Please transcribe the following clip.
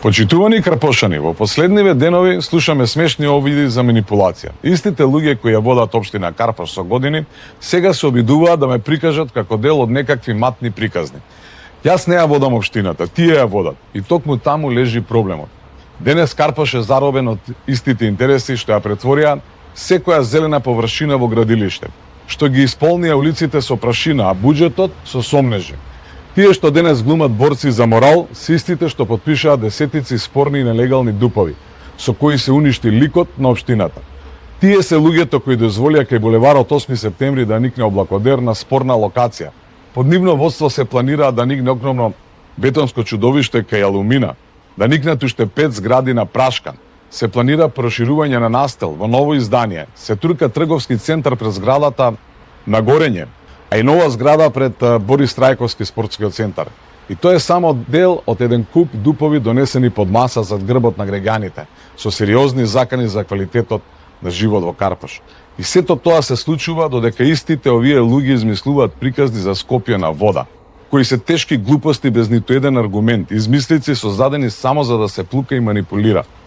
Почитувани карпошани, во последниве денови слушаме смешни обиди за манипулација. Истите луѓе кои ја водат општина Карпош со години, сега се обидуваат да ме прикажат како дел од некакви матни приказни. Јас не ја водам општината, тие ја водат. И токму таму лежи проблемот. Денес Карпош е заробен од истите интереси што ја претворија секоја зелена површина во градилиште, што ги исполнија улиците со прашина, а буџетот со сомнежи. Тие што денес глумат борци за морал, се истите што потпишаат десетици спорни и нелегални дупови, со кои се уништи ликот на општината. Тие се луѓето кои дозволија кај булеварот 8 септември да никне облакодер на спорна локација. Под нивно водство се планира да никне огромно бетонско чудовиште кај Алумина, да никнат уште 5 згради на Прашкан. Се планира проширување на настел во ново издание, се турка трговски центар пред зградата на Горење, а и нова зграда пред Борис Трајковски спортскиот центар. И тоа е само дел од еден куп дупови донесени под маса зад грбот на граѓаните, со сериозни закани за квалитетот на живот во Карпош. И сето тоа се случува додека истите овие луѓе измислуваат приказни за Скопје на вода, кои се тешки глупости без ниту еден аргумент, измислици создадени само за да се плука и манипулира.